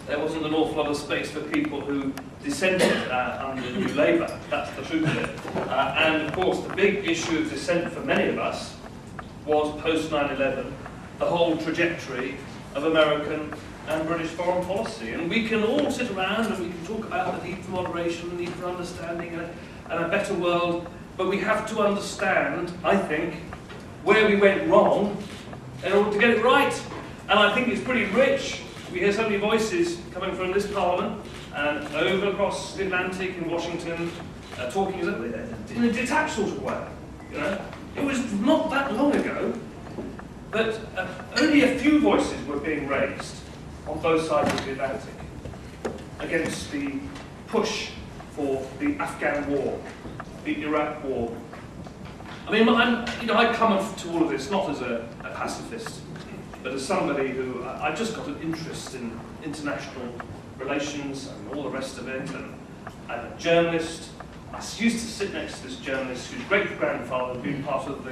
S6: there wasn't an awful lot of space for people who dissented under New Labour. That's the truth of it. And of course, the big issue of dissent for many of us was post 9/11, the whole trajectory of American and British foreign policy. And we can all sit around and we can talk about the need for moderation, the need for understanding and a better world, but we have to understand, I think, where we went wrong in order to get it right. And I think it's pretty rich. We hear so many voices coming from this Parliament and over across the Atlantic in Washington talking in a detached sort of way. You know? It was not that long ago that only a few voices were being raised on both sides of the Atlantic against the push for the Afghan war, the Iraq war. I mean, I come to all of this not as a pacifist, but as somebody who I just got an interest in international relations and all the rest of it, and I'm a journalist. I used to sit next to this journalist whose great-grandfather had been part of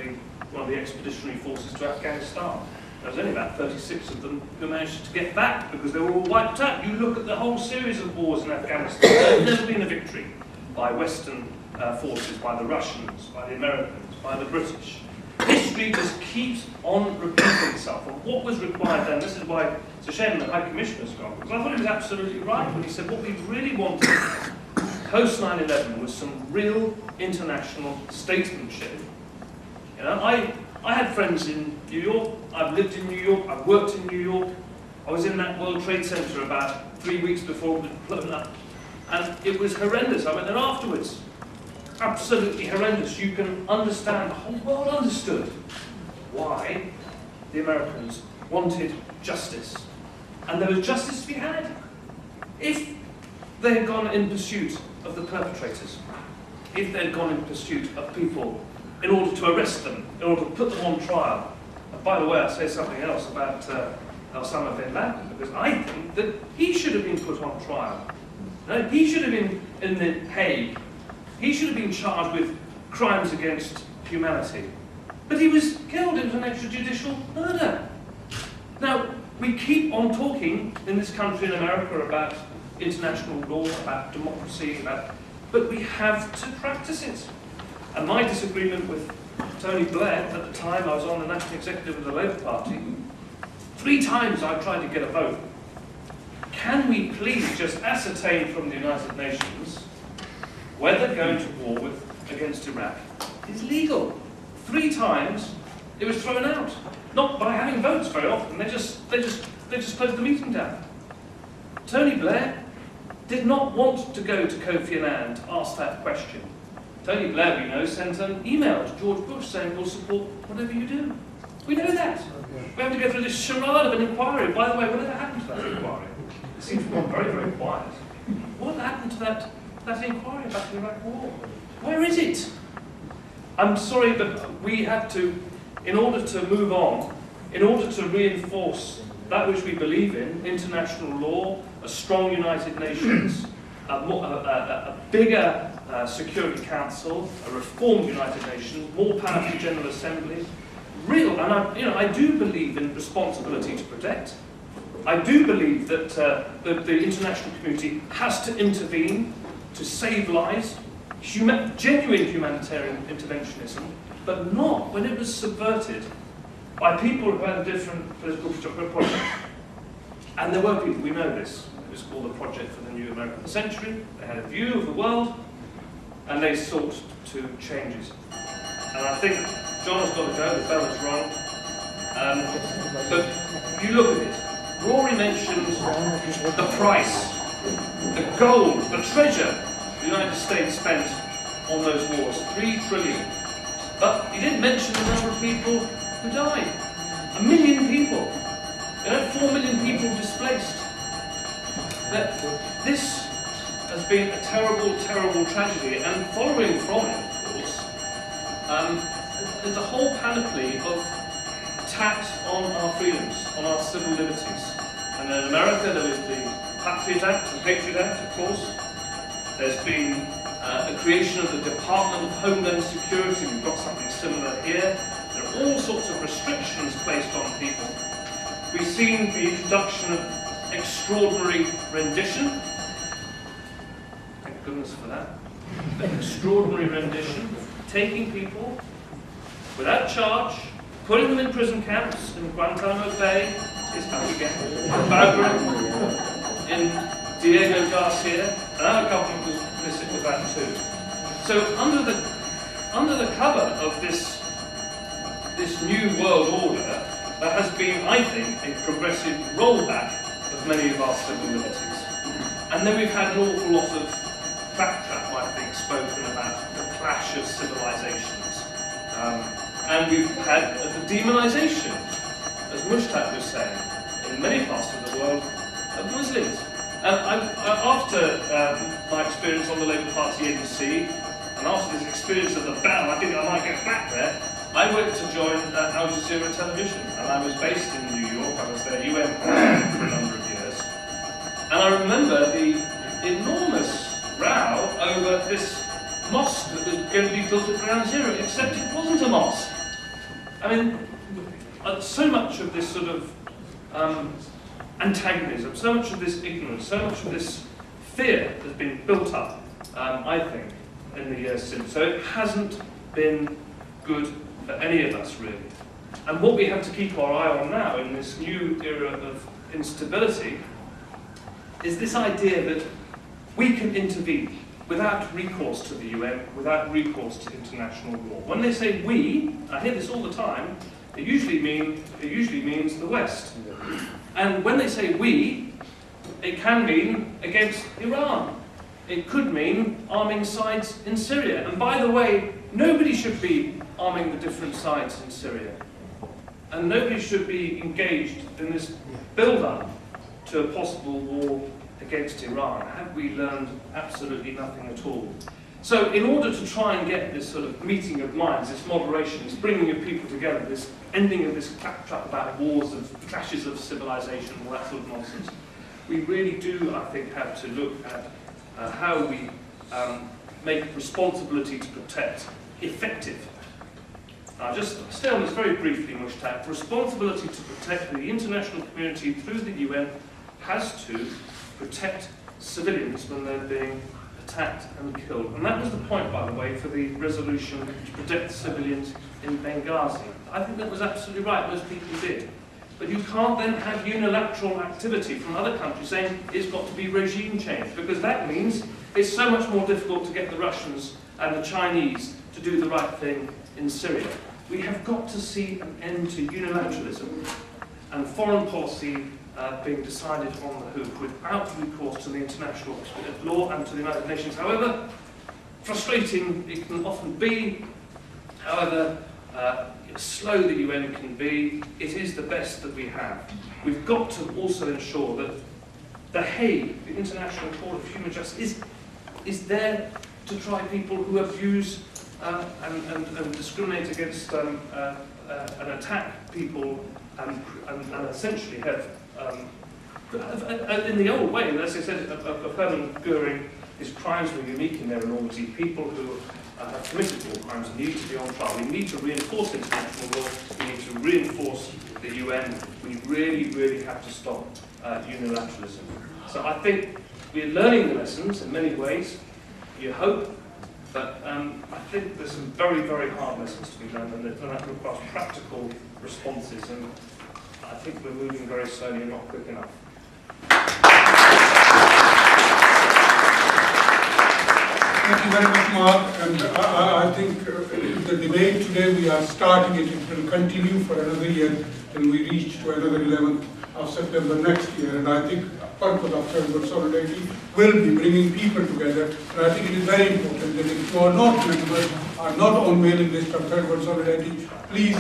S6: one of the expeditionary forces to Afghanistan. There was only about 36 of them who managed to get back because they were all wiped out. You look at the whole series of wars in Afghanistan, there's never been a victory by Western forces, by the Russians, by the Americans, by the British. History just keeps on repeating itself. And what was required then, this is why it's a shame the High Commissioner's gone, because I thought he was absolutely right when he said what we really wanted post 9/11 was some real international statesmanship. You know, I had friends in New York, I've lived in New York, I've worked in New York. I was in that World Trade Center about 3 weeks before it was blown up. And it was horrendous. I went there afterwards. Absolutely horrendous. You can understand, the whole world understood why the Americans wanted justice. And there was justice to be had. If they had gone in pursuit of the perpetrators, if they had gone in pursuit of people in order to arrest them, in order to put them on trial. And by the way, I'll say something else about Osama bin Laden, because I think that he should have been put on trial. No, he should have been in the Hague. He should have been charged with crimes against humanity. But he was killed. It was an extrajudicial murder. Now, we keep on talking in this country in America about international law, about democracy, but we have to practice it. And my disagreement with Tony Blair, at the time I was on the National Executive of the Labour Party, 3 times I tried to get a vote. Can we please just ascertain from the United Nations whether going to war against Iraq is legal? 3 times it was thrown out. Not by having votes very often, they just closed the meeting down. Tony Blair did not want to go to Kofi Annan to ask that question. Tony Blair, we know, sent an email to George Bush saying we'll support whatever you do. We know that. We have to go through this charade of an inquiry. By the way, whatever happened to that inquiry? It seems to have gone very, very quiet. What happened to that inquiry about the Iraq War? Where is it? I'm sorry, but we have to, in order to move on, in order to reinforce that which we believe in, international law, a strong United Nations, a bigger Security Council, a reformed United Nations, more powerful General Assembly, real, and I do believe in responsibility to protect. I do believe that the international community has to intervene to save lives, genuine humanitarian interventionism, but not when it was subverted by people who had a different political project. And there were people, we know this. It was called the Project for the New American Century. They had a view of the world, and they sought to change it. And I think John's got to go, the bell is rung. But you look at it. Rory mentioned the price, the gold, the treasure the United States spent on those wars, $3 trillion. But he didn't mention the number of people who died. 1 million people. 4 million people displaced. That this has been a terrible, terrible tragedy, and following from it, of course, there's a whole panoply of attacks on our freedoms, on our civil liberties. And in America, there was the Patriot Act, of course. There's been the creation of the Department of Homeland Security. We've got something similar here. There are all sorts of restrictions placed on people. We've seen the introduction of extraordinary rendition. Thank goodness for that. But extraordinary rendition, taking people without charge, putting them in prison camps in Guantanamo Bay, is back again, Bagram, in Diego Garcia, and our government was complicit with that too. So under the cover of this new world order, there has been, I think, a progressive rollback of many of our civil liberties. And then we've had an awful lot of claptrap, I think, spoken about the clash of civilizations. And we've had the demonisation, as Mushtaq was saying, in many parts of the world, of Muslims. And after my experience on the Labour Party ABC, and after this experience of the Bell, I think I might get back there, I went to join Al Jazeera Television, and I was based in New York. I was their UN president for a number of years. And I remember the enormous row over this mosque that was going to be built at Ground Zero, except it wasn't a mosque. I mean, so much of this sort of antagonism, so much of this ignorance, so much of this fear has been built up, I think, in the years since. So it hasn't been good for any of us, really. And what we have to keep our eye on now in this new era of instability is this idea that we can intervene without recourse to the UN, without recourse to international law. When they say we, I hear this all the time, it usually means the West. And when they say we, it can mean against Iran. It could mean arming sides in Syria. And by the way, nobody should be arming the different sides in Syria. And nobody should be engaged in this build-up to a possible war against Iran. Have we learned absolutely nothing at all? So in order to try and get this sort of meeting of minds, this moderation, this bringing of people together, this ending of this claptrap about wars and clashes of civilization, all that sort of nonsense, we really do, I think, have to look at how we make responsibility to protect effective. Just stay on this very briefly, Mushtaq. Responsibility to protect the international community through the UN has to protect civilians when they're being attacked and killed. And that was the point, by the way, for the resolution to protect civilians in Benghazi. I think that was absolutely right, most people did. But you can't then have unilateral activity from other countries saying it's got to be regime change, because that means it's so much more difficult to get the Russians and the Chinese to do the right thing in Syria. We have got to see an end to unilateralism and foreign policy being decided on the hoof without recourse to the international law and to the United Nations. However frustrating it can often be, however slow the UN can be, it is the best that we have. We've got to also ensure that The Hague, the International Court of Human Justice, is there to try people who abuse and discriminate against and attack people and essentially have, in the old way, as I said, of Hermann Göring, his crimes were unique in their enormity. People who have committed war crimes need to be on trial. We need to reinforce international law. We need to reinforce the UN. We really, really have to stop unilateralism. So I think we're learning the lessons in many ways, you hope, but I think there's some very, very hard lessons to be learned, and that requires practical responses, and I think we're moving very slowly and not quick enough.
S1: Thank you very much, Mark. And I think the debate today, we are starting it. It will continue for another year till we reach to another 11th of September next year. And I think the purpose of Third World Solidarity will be bringing people together. And I think it is very important that if you are not members, are not on mailing list of Third World Solidarity, please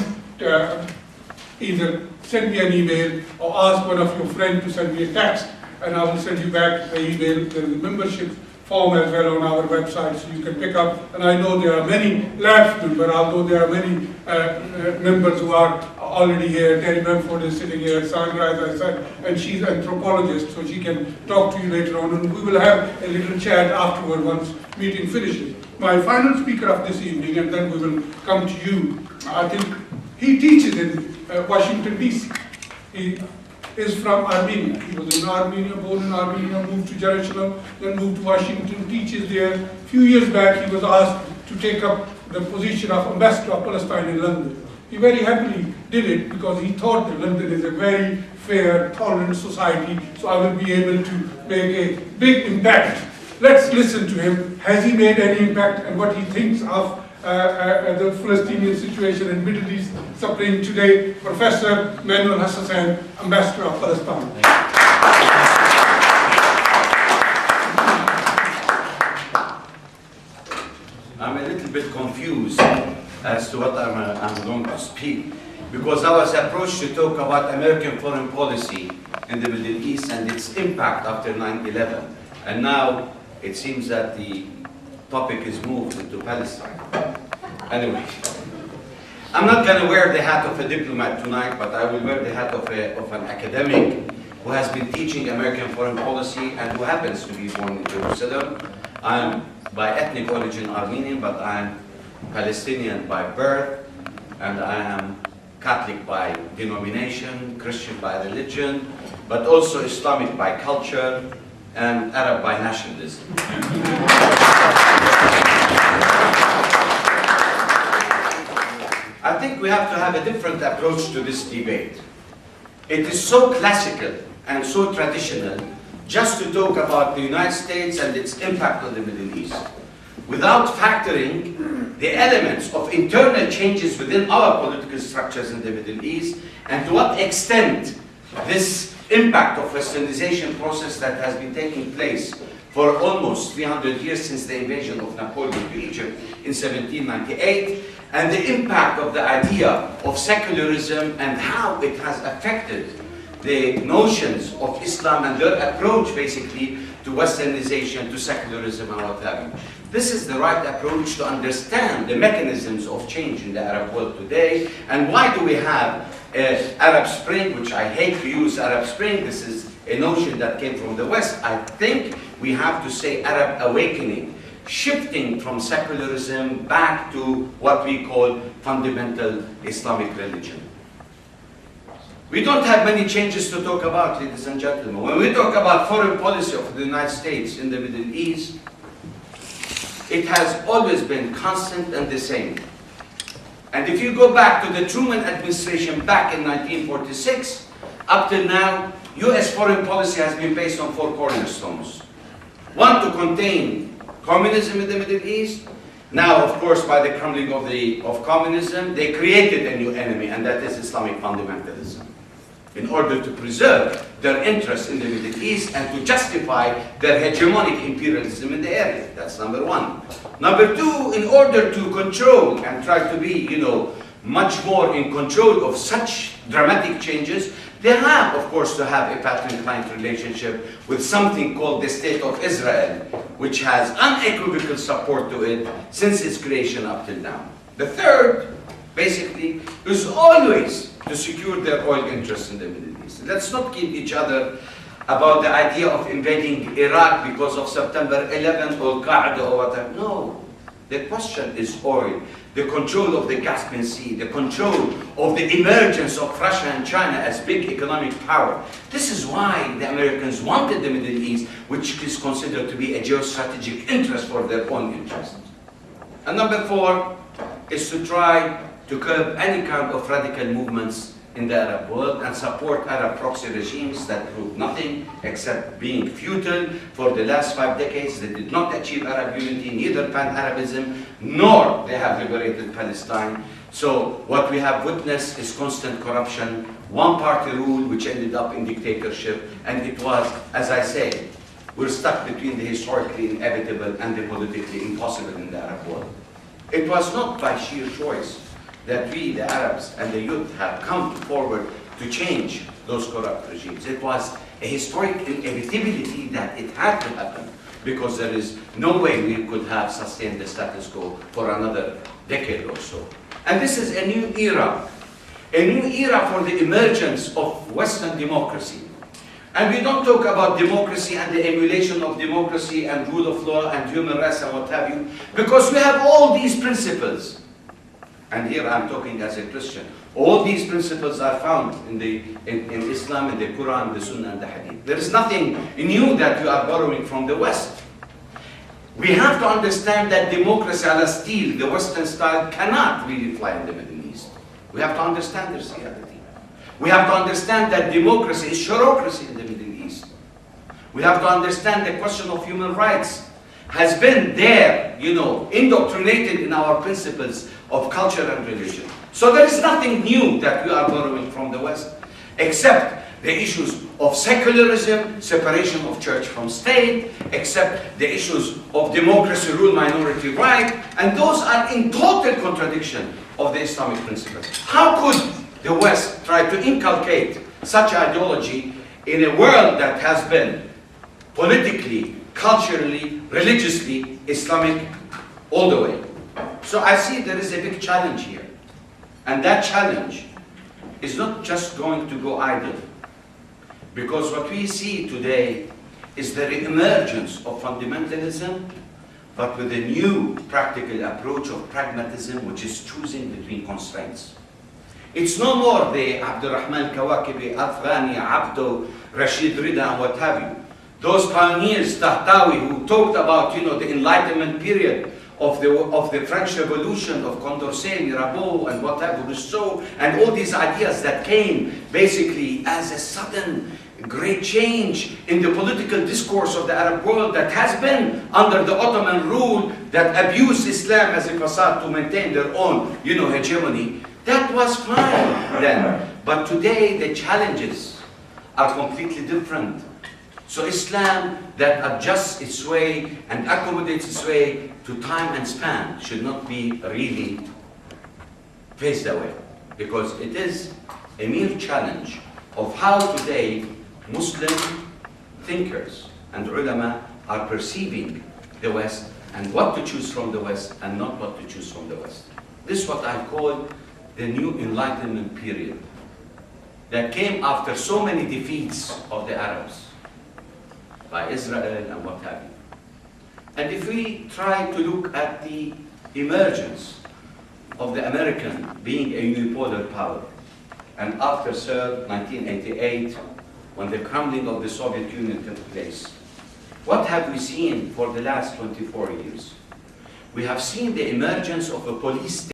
S1: either send me an email or ask one of your friends to send me a text, and I will send you back the email. There is a membership form as well on our website, so you can pick up. And I know there are many left members, although there are many members who are already here. Terry Bamford is sitting here, Sandra, as I said, and she's an anthropologist, so she can talk to you later on, and we will have a little chat afterward once meeting finishes. My final speaker of this evening, and then we will come to you. I think he teaches in Washington, D.C. is from Armenia. He was in Armenia, born in Armenia, moved to Jerusalem, then moved to Washington, teaches there. A few years back, he was asked to take up the position of Ambassador of Palestine in London. He very happily did it because he thought that London is a very fair, tolerant society, so I will be able to make a big impact. Let's listen to him. Has he made any impact and what he thinks of the Palestinian situation in Middle East suffering today? Professor Manuel Hassassian, Ambassador of Palestine.
S7: I'm a little bit confused as to what I'm going to speak, because I was approached to talk about American foreign policy in the Middle East and its impact after 9/11. And now it seems that the topic is moved into Palestine. Anyway, I'm not going to wear the hat of a diplomat tonight, but I will wear the hat of an academic who has been teaching American foreign policy and who happens to be born in Jerusalem. I'm by ethnic origin Armenian, but I'm Palestinian by birth, and I am Catholic by denomination, Christian by religion, but also Islamic by culture, and Arab by nationalism. I think we have to have a different approach to this debate. It is so classical and so traditional just to talk about the United States and its impact on the Middle East, without factoring the elements of internal changes within our political structures in the Middle East, and to what extent this impact of Westernization process that has been taking place for almost 300 years since the invasion of Napoleon to Egypt in 1798, and the impact of the idea of secularism and how it has affected the notions of Islam and their approach basically to Westernization, to secularism and what have you. This is the right approach to understand the mechanisms of change in the Arab world today, and why do we have Arab Spring, which I hate to use Arab Spring, this is a notion that came from the West. I think we have to say Arab awakening, shifting from secularism back to what we call fundamental Islamic religion. We don't have many changes to talk about, ladies and gentlemen. When we talk about foreign policy of the United States in the Middle East, it has always been constant and the same. And if you go back to the Truman administration back in 1946, up till now, US foreign policy has been based on 4 cornerstones. One, to contain communism in the Middle East. Now, of course, by the crumbling of communism, they created a new enemy, and that is Islamic fundamentalism, in order to preserve their interests in the Middle East and to justify their hegemonic imperialism in the area. That's number one. Number two, in order to control and try to be, much more in control of such dramatic changes, they have, of course, to have a patron-client relationship with something called the State of Israel, which has unequivocal support to it since its creation up till now. The third, basically, is always to secure their oil interests in the Middle East. Let's not kid each other about the idea of invading Iraq because of September 11th or Qaeda or whatever. No. The question is oil, the control of the Caspian Sea, the control of the emergence of Russia and China as big economic power. This is why the Americans wanted the Middle East, which is considered to be a geostrategic interest for their own interests. And number four is to try to curb any kind of radical movements in the Arab world and support Arab proxy regimes that proved nothing except being futile for the last 5 decades. They did not achieve Arab unity, neither pan-Arabism, nor they have liberated Palestine. So what we have witnessed is constant corruption, one-party rule which ended up in dictatorship, and it was, as I say, we're stuck between the historically inevitable and the politically impossible in the Arab world. It was not by sheer choice that we, the Arabs and the youth, have come forward to change those corrupt regimes. It was a historic inevitability that it had to happen, because there is no way we could have sustained the status quo for another decade or so. And this is a new era for the emergence of Western democracy. And we don't talk about democracy and the emulation of democracy and rule of law and human rights and what have you, because we have all these principles. And here I'm talking as a Christian. All these principles are found in Islam, in the Quran, the Sunnah, and the Hadith. There is nothing new that you are borrowing from the West. We have to understand that democracy a la steel, the Western style, cannot really fly in the Middle East. We have to understand this reality. We have to understand that democracy is bureaucracy in the Middle East. We have to understand the question of human rights has been there, indoctrinated in our principles of culture and religion. So there is nothing new that we are borrowing from the West, except the issues of secularism, separation of church from state, except the issues of democracy, rule, minority right, and those are in total contradiction of the Islamic principles. How could the West try to inculcate such ideology in a world that has been politically, culturally, religiously Islamic all the way? So I see there is a big challenge here. And that challenge is not just going to go idle. Because what we see today is the re-emergence of fundamentalism, but with a new practical approach of pragmatism, which is choosing between constraints. It's no more the Abdurrahman Kawakibi, Afghani, Abdo, Rashid Rida, and what have you. Those pioneers, Tahtawi, who talked about, the Enlightenment period of the French Revolution, of Condorcet, Mirabeau, and what have you, Rousseau, and all these ideas that came basically as a sudden great change in the political discourse of the Arab world that has been under the Ottoman rule that abused Islam as a facade to maintain their own, hegemony. That was fine then. But today the challenges are completely different. So Islam that adjusts its way and accommodates its way to time and span should not be really faced away, because it is a mere challenge of how today Muslim thinkers and ulama are perceiving the West and what to choose from the West and not what to choose from the West. This is what I call the new Enlightenment period that came after so many defeats of the Arabs by Israel and what have you. And if we try to look at the emergence of the American being a unipolar power, and after 1988, when the crumbling of the Soviet Union took place, what have we seen for the last 24 years? We have seen the emergence of a police state